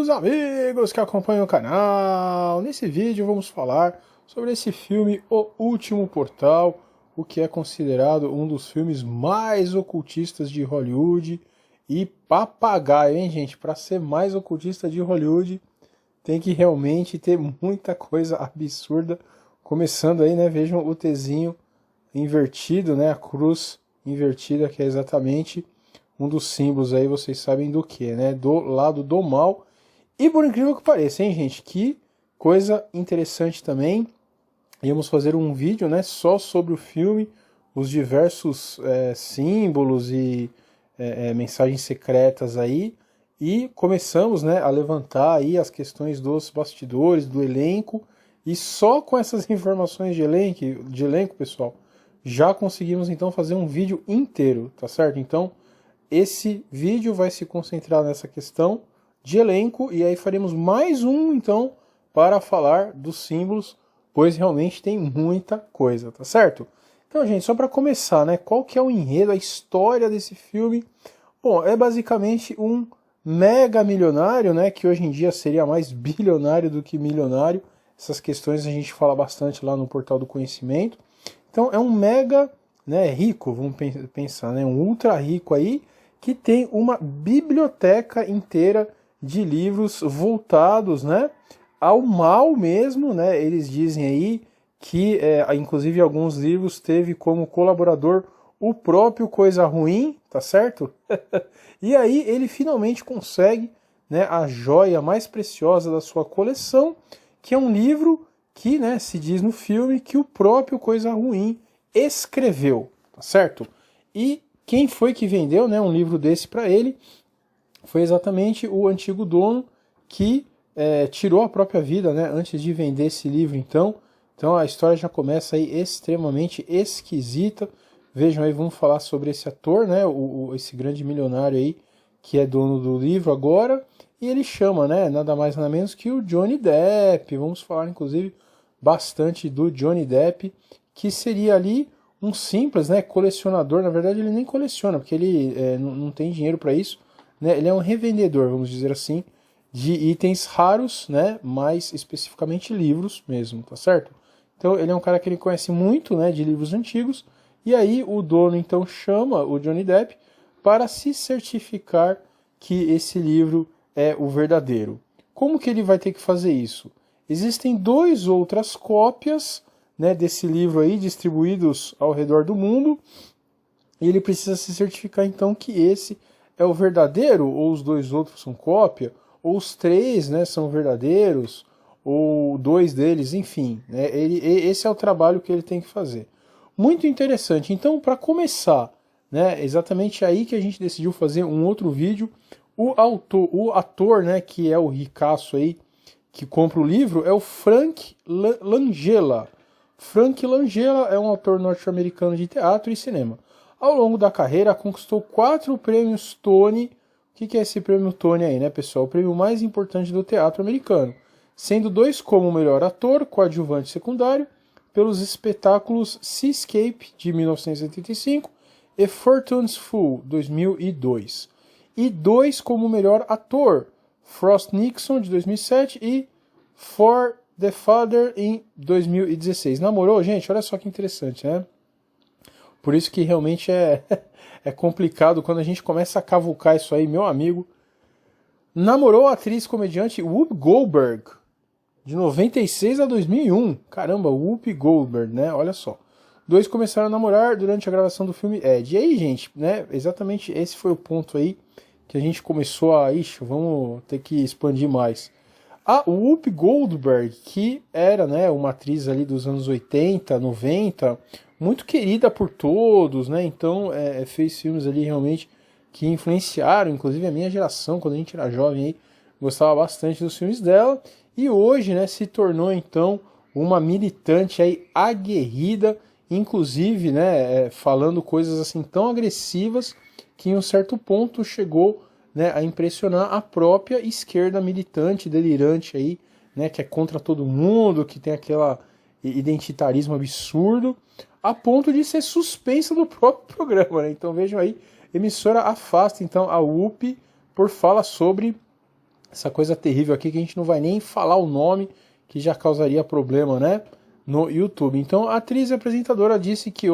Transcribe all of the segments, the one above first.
queridos amigos que acompanham o canal. Nesse vídeo vamos falar sobre esse filme O Último Portal, o que é considerado um dos filmes mais ocultistas de Hollywood. E papagaio, hein, gente? Para ser mais ocultista de Hollywood, tem que realmente ter muita coisa absurda. Começando aí, né? Vejam o Tzinho invertido, né? A cruz invertida, que é exatamente um dos símbolos aí, vocês sabem do que, né? Do lado do mal. E por incrível que pareça, hein, gente? Que coisa interessante também. Íamos fazer um vídeo, né? Só sobre o filme, os diversos símbolos e mensagens secretas aí. E começamos, né, a levantar aí as questões dos bastidores, do elenco. E só com essas informações de elenco, pessoal, já conseguimos então fazer um vídeo inteiro, tá certo? Então, esse vídeo vai se concentrar nessa questão de elenco e aí faremos mais um, então, para falar dos símbolos, pois realmente tem muita coisa, tá certo? Então, gente, só para começar, né, qual que é o enredo, a história desse filme? Bom, é basicamente um mega milionário, né, que hoje em dia seria mais bilionário do que milionário. Essas questões a gente fala bastante lá no Portal do Conhecimento. Então, é um mega, né, rico, vamos pensar, né, um ultra rico aí, que tem uma biblioteca inteira de livros voltados, né, ao mal mesmo, né? Eles dizem aí que, inclusive, alguns livros teve como colaborador o próprio Coisa Ruim, tá certo? E aí ele finalmente consegue, né, a joia mais preciosa da sua coleção, que é um livro que, né, se diz no filme que o próprio Coisa Ruim escreveu, tá certo? E quem foi que vendeu, né, um livro desse para ele foi exatamente o antigo dono que tirou a própria vida, né, antes de vender esse livro. Então a história já começa aí extremamente esquisita. Vejam aí, vamos falar sobre esse ator, né, esse grande milionário aí que é dono do livro agora, e ele chama, né, nada mais nada menos que o Johnny Depp. Vamos falar inclusive bastante do Johnny Depp, que seria ali um simples, né, colecionador. Na verdade ele nem coleciona, porque ele não tem dinheiro para isso, né? Ele é um revendedor, vamos dizer assim, de itens raros, né, mais especificamente livros mesmo, tá certo? Então ele é um cara que ele conhece muito, né, de livros antigos, e aí o dono então chama o Johnny Depp para se certificar que esse livro é o verdadeiro. Como que ele vai ter que fazer isso? Existem duas outras cópias, né, desse livro aí distribuídos ao redor do mundo, e ele precisa se certificar então que esse é o verdadeiro, ou os dois outros são cópia, ou os três, né, são verdadeiros, ou dois deles, enfim, né, esse é o trabalho que ele tem que fazer. Muito interessante. Então, para começar, né, exatamente aí que a gente decidiu fazer um outro vídeo. O ator, né, que é o ricaço aí, que compra o livro, é o Frank Langella. Frank Langella é um ator norte-americano de teatro e cinema. Ao longo da carreira, conquistou 4 prêmios Tony. O que é esse prêmio Tony aí, né, pessoal? O prêmio mais importante do teatro americano. Sendo 2 como melhor ator, coadjuvante secundário, pelos espetáculos Seascape, de 1985, e Fortune's Fool, 2002. E 2 como melhor ator, Frost Nixon, de 2007, e For the Father, em 2016. Namorou, gente? Olha só que interessante, né? Por isso que realmente é complicado quando a gente começa a cavucar isso aí, meu amigo. Namorou a atriz comediante Whoopi Goldberg, de 96 a 2001. Caramba, Whoopi Goldberg, né? Olha só. 2 começaram a namorar durante a gravação do filme Ed. E aí, gente, né? Exatamente esse foi o ponto aí que a gente começou a... Ixi, vamos ter que expandir mais. A Whoopi Goldberg, que era, né, uma atriz ali dos anos 80, 90, muito querida por todos, né? Então fez filmes ali realmente que influenciaram, inclusive a minha geração, quando a gente era jovem aí, gostava bastante dos filmes dela. E hoje, né, se tornou então uma militante aí aguerrida, inclusive, né, falando coisas assim tão agressivas que em um certo ponto chegou, né, a impressionar a própria esquerda militante, delirante aí, né, que é contra todo mundo, que tem aquela identitarismo absurdo, a ponto de ser suspensa do próprio programa, né? Então vejam aí, emissora afasta então a Whoopi por fala sobre essa coisa terrível aqui que a gente não vai nem falar o nome, que já causaria problema, né, no YouTube. Então a atriz e apresentadora disse que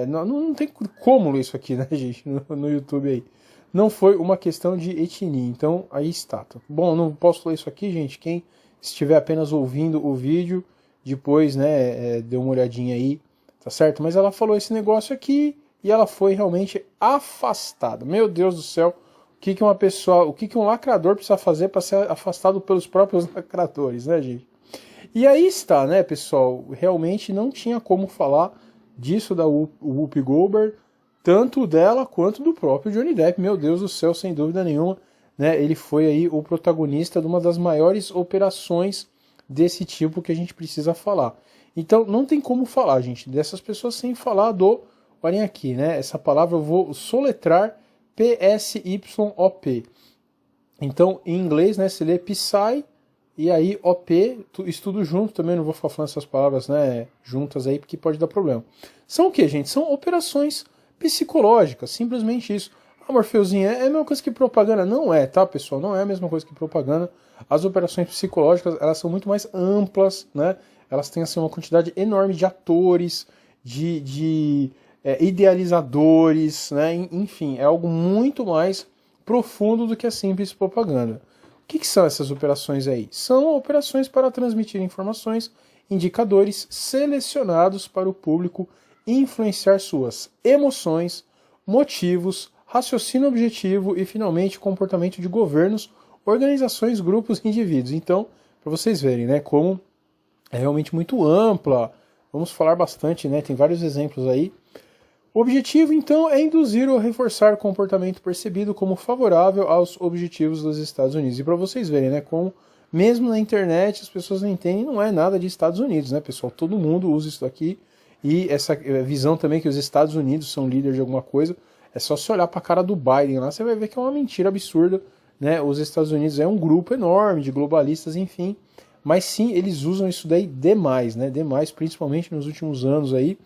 não tem como ler isso aqui, né, gente, no YouTube aí. Não foi uma questão de etnia, então aí está. Bom, não posso ler isso aqui, gente, quem estiver apenas ouvindo o vídeo, depois, né, dê uma olhadinha aí, tá certo? Mas ela falou esse negócio aqui e ela foi realmente afastada. Meu Deus do céu, o que um lacrador precisa fazer para ser afastado pelos próprios lacradores, né, gente? E aí está, né, pessoal? Realmente não tinha como falar disso da Whoopi Goldberg, tanto dela quanto do próprio Johnny Depp. Meu Deus do céu, sem dúvida nenhuma, né? Ele foi aí o protagonista de uma das maiores operações desse tipo que a gente precisa falar. Então não tem como falar, gente, dessas pessoas sem falar do... Olhem aqui, né? Essa palavra eu vou soletrar P-S-Y-O-P. Então, em inglês, né, se lê Psy, e aí OP, isso tudo junto também, não vou ficar falando essas palavras, né, juntas aí, porque pode dar problema. São o que, gente? São operações psicológicas, simplesmente isso. Ah, Morfeuzinho, é a mesma coisa que propaganda? Não é, tá, pessoal? Não é a mesma coisa que propaganda. As operações psicológicas, elas são muito mais amplas, né? Elas têm, assim, uma quantidade enorme de atores, de idealizadores, né? Enfim, é algo muito mais profundo do que a simples propaganda. O que são essas operações aí? São operações para transmitir informações, indicadores selecionados para o público influenciar suas emoções, motivos, raciocínio objetivo e, finalmente, comportamento de governos, organizações, grupos e indivíduos. Então, para vocês verem, né, como é realmente muito ampla, vamos falar bastante, né, tem vários exemplos aí. O objetivo, então, é induzir ou reforçar o comportamento percebido como favorável aos objetivos dos Estados Unidos. E para vocês verem, né, como mesmo na internet as pessoas não entendem, não é nada de Estados Unidos, né, pessoal? Todo mundo usa isso aqui. E essa visão também que os Estados Unidos são líderes de alguma coisa, é só se olhar para a cara do Biden lá, você vai ver que é uma mentira absurda, né? Os Estados Unidos é um grupo enorme de globalistas, enfim. Mas sim, eles usam isso daí demais, né? Demais, principalmente nos últimos anos aí.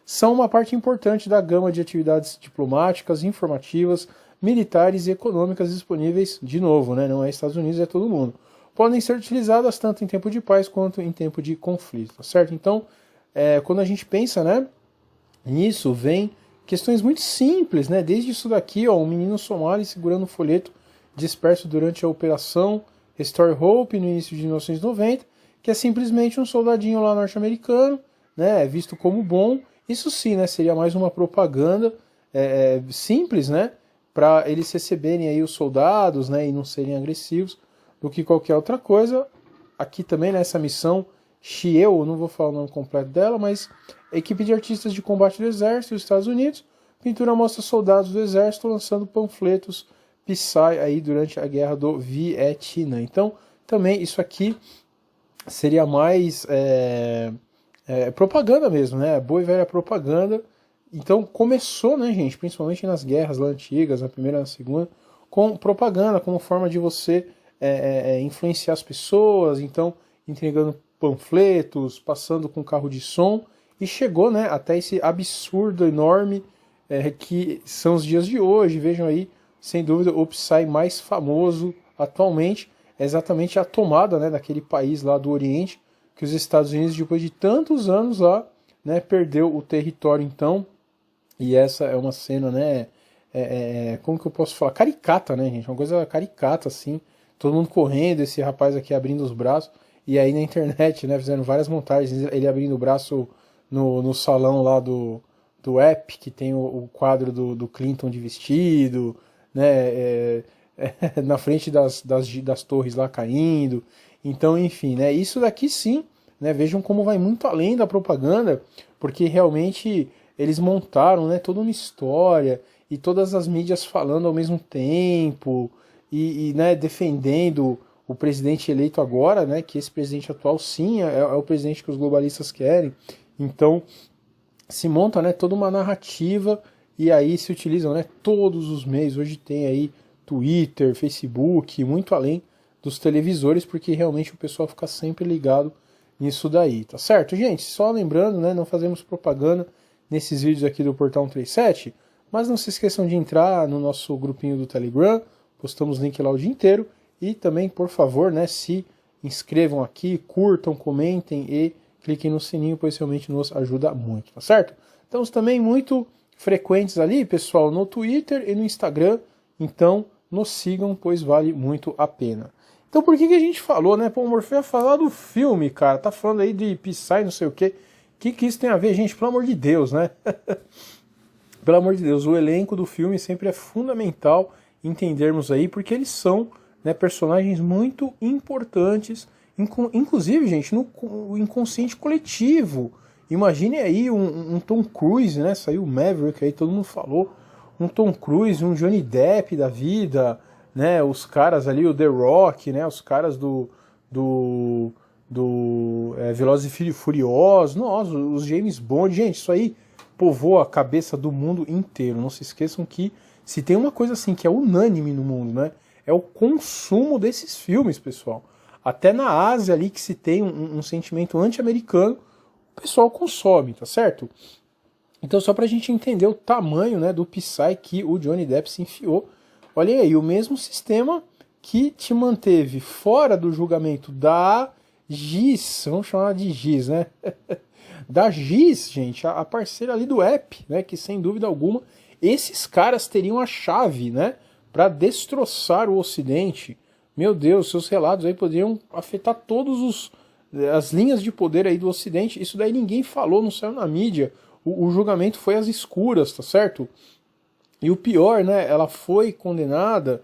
São uma parte importante da gama de atividades diplomáticas, informativas, militares e econômicas disponíveis, de novo, né? Não é Estados Unidos, é todo mundo. Podem ser utilizadas tanto em tempo de paz quanto em tempo de conflito, tá certo? Então, quando a gente pensa, né, nisso, vem questões muito simples, né? Desde isso daqui, ó, um menino somali segurando um folheto disperso durante a operação Restore Hope no início de 1990, que é simplesmente um soldadinho lá norte-americano, né, visto como bom. Isso sim, né, seria mais uma propaganda simples, né, para eles receberem aí os soldados, né, e não serem agressivos, do que qualquer outra coisa. Aqui também nessa missão Shield, não vou falar o nome completo dela, mas equipe de artistas de combate do exército dos Estados Unidos, pintura mostra soldados do exército lançando panfletos Psy aí durante a guerra do Vietnã. Então, também isso aqui seria mais propaganda mesmo, né? Boa e velha propaganda. Então começou, né, gente, principalmente nas guerras lá antigas, na primeira e na segunda, com propaganda, como forma de você influenciar as pessoas, então entregando panfletos, passando com carro de som, e chegou, né, até esse absurdo enorme que são os dias de hoje. Vejam aí, sem dúvida, o Psy mais famoso atualmente é exatamente a tomada, né, daquele país lá do Oriente, que os Estados Unidos, depois de tantos anos lá, né, perdeu o território então. E essa é uma cena, né, como que eu posso falar? Caricata, né, gente? Uma coisa caricata, assim. Todo mundo correndo, esse rapaz aqui abrindo os braços. E aí na internet, né, fizeram várias montagens, ele abrindo o braço no salão lá do app, que tem o quadro do Clinton de vestido, né, na frente das torres lá caindo. Então, enfim, né, isso daqui sim, né, vejam como vai muito além da propaganda, porque realmente eles montaram, né, toda uma história, e todas as mídias falando ao mesmo tempo, né, defendendo o presidente eleito agora, né, que esse presidente atual sim é o presidente que os globalistas querem. Então se monta, né, toda uma narrativa, e aí se utilizam, né, todos os meios. Hoje tem aí Twitter, Facebook, muito além dos televisores, porque realmente o pessoal fica sempre ligado nisso daí, tá certo, gente? Só lembrando, né, não fazemos propaganda nesses vídeos aqui do Portal 137, mas não se esqueçam de entrar no nosso grupinho do Telegram, postamos link lá o dia inteiro, E também, por favor, né, se inscrevam aqui, curtam, comentem e cliquem no sininho, pois realmente nos ajuda muito, tá certo? Estamos também muito frequentes ali, pessoal, no Twitter e no Instagram, então nos sigam, pois vale muito a pena. Então por que a gente falou, né? Pô, o Morfeu ia falar do filme, cara, tá falando aí de Psy, não sei o quê. O que isso tem a ver, gente? Pelo amor de Deus, né? Pelo amor de Deus, o elenco do filme sempre é fundamental entendermos aí, porque eles são, né, personagens muito importantes, inclusive, gente, no inconsciente coletivo. Imagine aí um Tom Cruise, né? Saiu o Maverick aí, todo mundo falou. Um Tom Cruise, um Johnny Depp da vida, né? Os caras ali, o The Rock, né? Os caras do Velozes e Furiosos, nossa, os James Bond, gente, isso aí povoa a cabeça do mundo inteiro. Não se esqueçam que se tem uma coisa assim que é unânime no mundo, né? É o consumo desses filmes, pessoal. Até na Ásia ali que se tem um sentimento anti-americano, o pessoal consome, tá certo? Então só pra gente entender o tamanho, né, do Psy que o Johnny Depp se enfiou. Olha aí, o mesmo sistema que te manteve fora do julgamento da Giz, vamos chamar de Giz, né? Da Giz, gente, a parceira ali do app, né, que sem dúvida alguma, esses caras teriam a chave, né, para destroçar o Ocidente. Meu Deus, seus relatos aí poderiam afetar todos as linhas de poder aí do Ocidente. Isso daí ninguém falou, não saiu na mídia. O julgamento foi às escuras, tá certo? E o pior, né, ela foi condenada,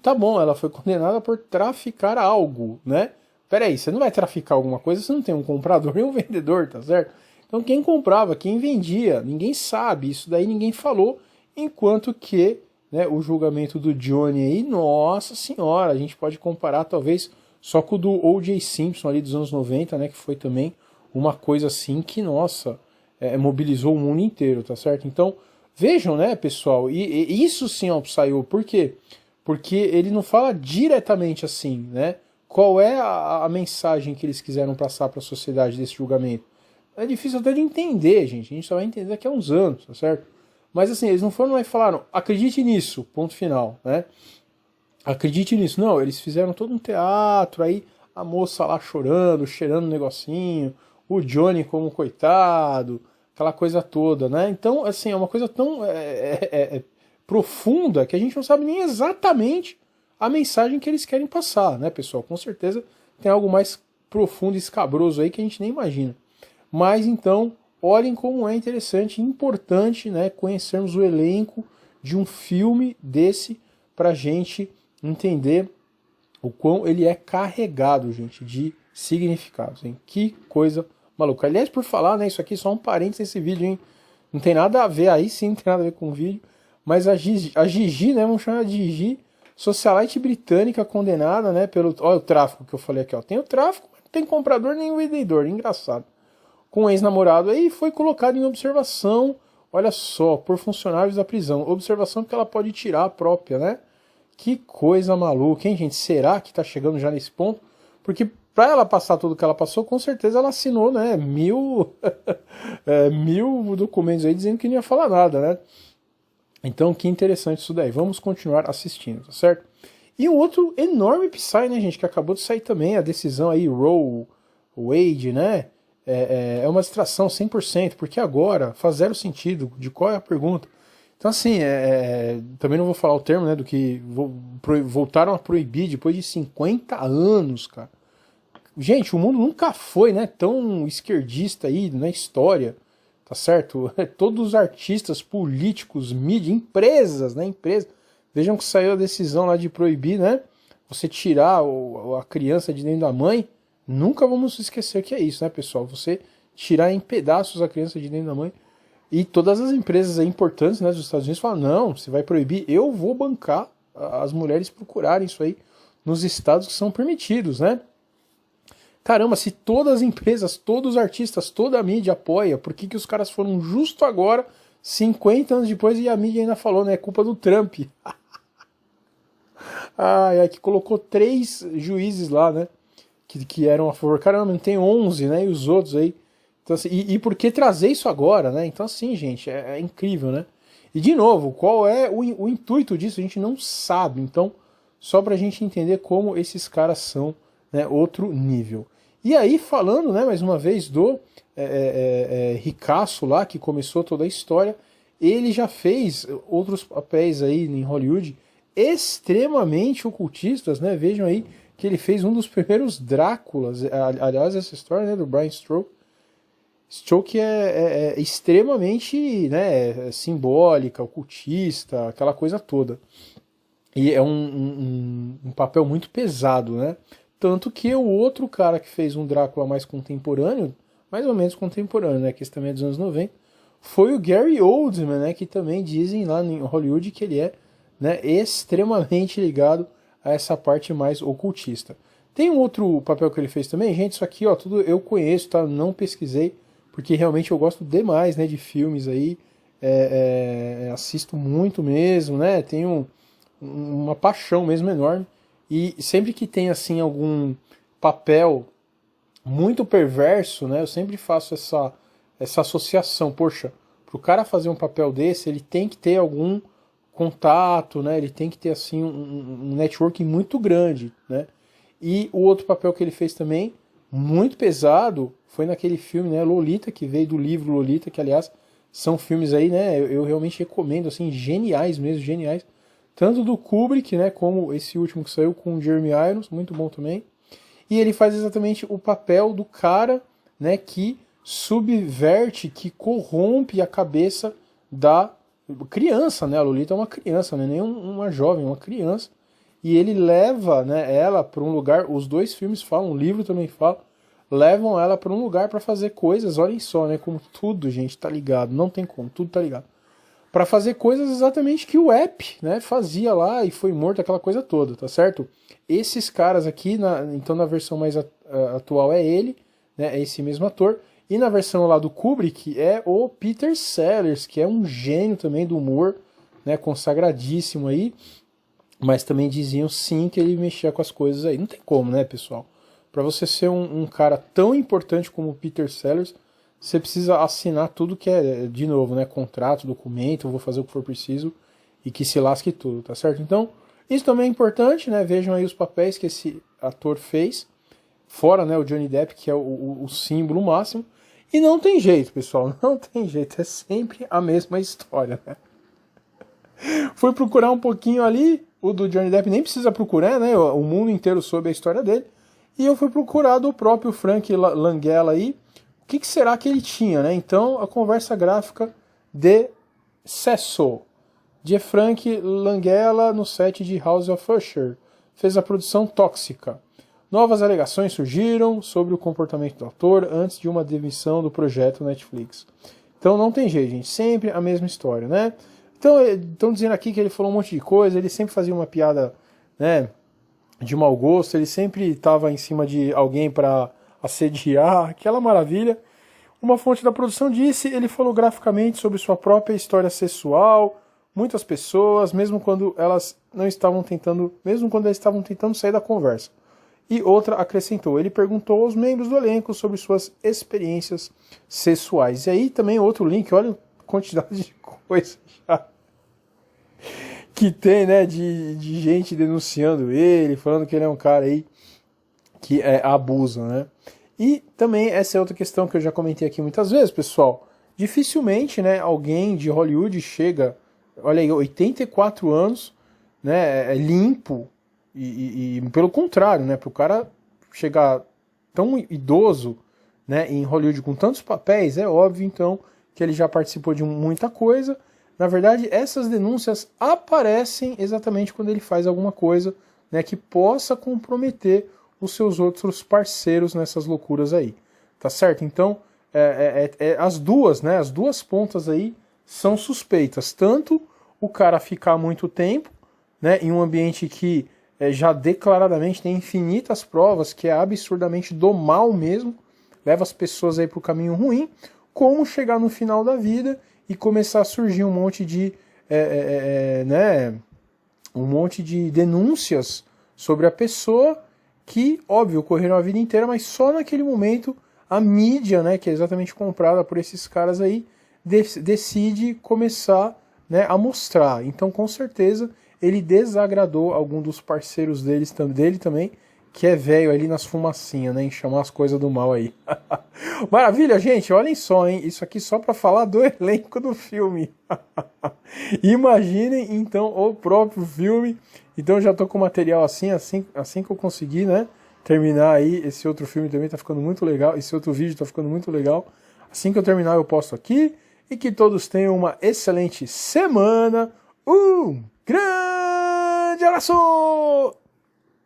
tá bom, ela foi condenada por traficar algo, né? Peraí, você não vai traficar alguma coisa, você não tem um comprador e um vendedor, tá certo? Então quem comprava, quem vendia, ninguém sabe, isso daí ninguém falou, enquanto que, né, o julgamento do Johnny aí, nossa senhora, a gente pode comparar talvez só com o do O.J. Simpson ali dos anos 90, né, que foi também uma coisa assim que, nossa, mobilizou o mundo inteiro, tá certo? Então, vejam, né, pessoal, e isso sim é o Psy, por quê? Porque ele não fala diretamente assim, né? Qual é a mensagem que eles quiseram passar para a sociedade desse julgamento? É difícil até de entender, gente. A gente só vai entender daqui a uns anos, tá certo? Mas assim, eles não foram lá e falaram, acredite nisso, ponto final, né? Acredite nisso. Não, eles fizeram todo um teatro, aí a moça lá chorando, cheirando um negocinho, o Johnny como coitado, aquela coisa toda, né? Então, assim, é uma coisa tão profunda que a gente não sabe nem exatamente a mensagem que eles querem passar, né, pessoal? Com certeza tem algo mais profundo e escabroso aí que a gente nem imagina. Mas então, olhem como é interessante e importante, né, conhecermos o elenco de um filme desse pra gente entender o quão ele é carregado, gente, de significados, hein? Que coisa maluca. Aliás, por falar, né, isso aqui é só um parênteses nesse vídeo, hein? Não tem nada a ver, aí sim não tem nada a ver com o vídeo, mas a Gigi, né, vamos chamar de Gigi, socialite britânica condenada, né, pelo... Olha o tráfico que eu falei aqui, ó. Tem o tráfico, mas não tem comprador nem vendedor, engraçado. Com um ex-namorado aí, foi colocado em observação, olha só, por funcionários da prisão. Observação que ela pode tirar a própria, né? Que coisa maluca, hein, gente? Será que tá chegando já nesse ponto? Porque para ela passar tudo que ela passou, com certeza ela assinou, né, 1000 documentos aí dizendo que não ia falar nada, né? Então, que interessante isso daí. Vamos continuar assistindo, tá certo? E um outro enorme Psy, né, gente, que acabou de sair também, a decisão aí, Roe Wade, né? É uma distração 100%, porque agora faz zero sentido de qual é a pergunta. Então, assim, também não vou falar o termo, né, do que voltaram a proibir depois de 50 anos, cara. Gente, o mundo nunca foi, né, tão esquerdista aí na história, tá certo? Todos os artistas, políticos, mídia, empresas, né, vejam que saiu a decisão lá de proibir, né, você tirar a criança de dentro da mãe. Nunca vamos esquecer que é isso, né, pessoal? Você tirar em pedaços a criança de dentro da mãe. E todas as empresas importantes, né, dos Estados Unidos falam, não, você vai proibir, eu vou bancar as mulheres procurarem isso aí nos estados que são permitidos, né? Caramba, se todas as empresas, todos os artistas, toda a mídia apoia, por que os caras foram justo agora, 50 anos depois, e a mídia ainda falou, né, é culpa do Trump. Que colocou 3 juízes lá, né, que eram a favor. Caramba, não tem 11, né, e os outros aí. Então, assim, e por que trazer isso agora, né? Então, assim, gente, incrível, né? E, de novo, qual é o intuito disso? A gente não sabe. Então, só para a gente entender como esses caras são, né, outro nível. E aí, falando, né, mais uma vez do ricaço lá, que começou toda a história, ele já fez outros papéis aí em Hollywood extremamente ocultistas, né? Vejam aí que ele fez um dos primeiros Dráculas, aliás, essa história, né, do Bram Stoker é extremamente, né, simbólica, ocultista, aquela coisa toda. E é um papel muito pesado, né? Tanto que o outro cara que fez um Drácula mais contemporâneo, mais ou menos contemporâneo, né, que esse também é dos anos 90, foi o Gary Oldman, né, que também dizem lá em Hollywood que ele é, né, extremamente ligado a essa parte mais ocultista. Tem um outro papel que ele fez também, gente, isso aqui, ó, tudo eu conheço, tá? Não pesquisei, porque realmente eu gosto demais, né, de filmes aí, assisto muito mesmo, né, tenho uma paixão mesmo enorme, e sempre que tem, assim, algum papel muito perverso, né, eu sempre faço essa associação. Poxa, pro cara fazer um papel desse, ele tem que ter algum contato, né, ele tem que ter, assim, um networking muito grande, né. E o outro papel que ele fez também, muito pesado, foi naquele filme, né, Lolita, que veio do livro Lolita, que aliás são filmes aí, né, eu realmente recomendo, assim, geniais mesmo, geniais. Tanto do Kubrick, né, como esse último que saiu com o Jeremy Irons, muito bom também. E ele faz exatamente o papel do cara, né, que subverte, que corrompe a cabeça da criança, né, a Lolita é uma criança, né, nem uma jovem, uma criança. E ele leva, né, ela para um lugar, os dois filmes falam, o livro também fala, levam ela para um lugar para fazer coisas, olhem só, né, como tudo, gente, tá ligado, não tem como, tudo tá ligado. Para fazer coisas exatamente que o Epp, né, fazia lá e foi morto, aquela coisa toda, tá certo? Esses caras aqui, então na versão mais atual é ele, né, é esse mesmo ator, e na versão lá do Kubrick é o Peter Sellers, que é um gênio também do humor, né, consagradíssimo aí, mas também diziam sim que ele mexia com as coisas aí. Não tem como, né, pessoal? Para você ser um cara tão importante como o Peter Sellers, você precisa assinar tudo que é, de novo, né, contrato, documento, vou fazer o que for preciso e que se lasque tudo, tá certo? Então, isso também é importante, né, vejam aí os papéis que esse ator fez, fora, né, o Johnny Depp, que é o símbolo máximo, e não tem jeito, pessoal, não tem jeito, é sempre a mesma história, né? Fui procurar um pouquinho ali, o do Johnny Depp nem precisa procurar, né, o mundo inteiro soube a história dele, e eu fui procurar do próprio Frank Langella aí, o que será que ele tinha, né? Então, a conversa gráfica de Cecil, de Frank Langella no set de House of Usher, fez a produção Tóxica. Novas alegações surgiram sobre o comportamento do ator antes de uma demissão do projeto Netflix. Então não tem jeito, gente, sempre a mesma história, né? Então, estão dizendo aqui que ele falou um monte de coisa, ele sempre fazia uma piada, né, de mau gosto, ele sempre estava em cima de alguém para assediar, aquela maravilha. Uma fonte da produção disse, ele falou graficamente sobre sua própria história sexual, muitas pessoas, mesmo quando elas estavam tentando sair da conversa. E outra acrescentou, ele perguntou aos membros do elenco sobre suas experiências sexuais. E aí também outro link, olha a quantidade de coisa já que tem, né, de gente denunciando ele, falando que ele é um cara aí que abusa, né? E também essa é outra questão que eu já comentei aqui muitas vezes, pessoal. Dificilmente, né, alguém de Hollywood chega, olha aí, 84 anos, né, limpo, e pelo contrário, né, para o cara chegar tão idoso, né, em Hollywood com tantos papéis, é óbvio, então, que ele já participou de muita coisa. Na verdade, essas denúncias aparecem exatamente quando ele faz alguma coisa, né, que possa comprometer os seus outros parceiros nessas loucuras aí, tá certo? Então, as duas pontas aí são suspeitas, tanto o cara ficar muito tempo, né, em um ambiente que já declaradamente tem infinitas provas, que é absurdamente do mal mesmo, leva as pessoas aí para o caminho ruim, como chegar no final da vida e começar a surgir um monte de um monte de denúncias sobre a pessoa que, óbvio, ocorreram a vida inteira, mas só naquele momento a mídia, né, que é exatamente comprada por esses caras aí, decide começar, né, a mostrar. Então, com certeza, ele desagradou algum dos parceiros dele também, que é velho ali nas fumacinhas, né, em chamar as coisas do mal aí. Maravilha, gente, olhem só, hein, isso aqui só para falar do elenco do filme. Imaginem, então, o próprio filme. Então eu já tô com material assim que eu conseguir, né, terminar aí, esse outro filme também tá ficando muito legal, esse outro vídeo tá ficando muito legal. Assim que eu terminar eu posto aqui, e que todos tenham uma excelente semana. Um grande abraço!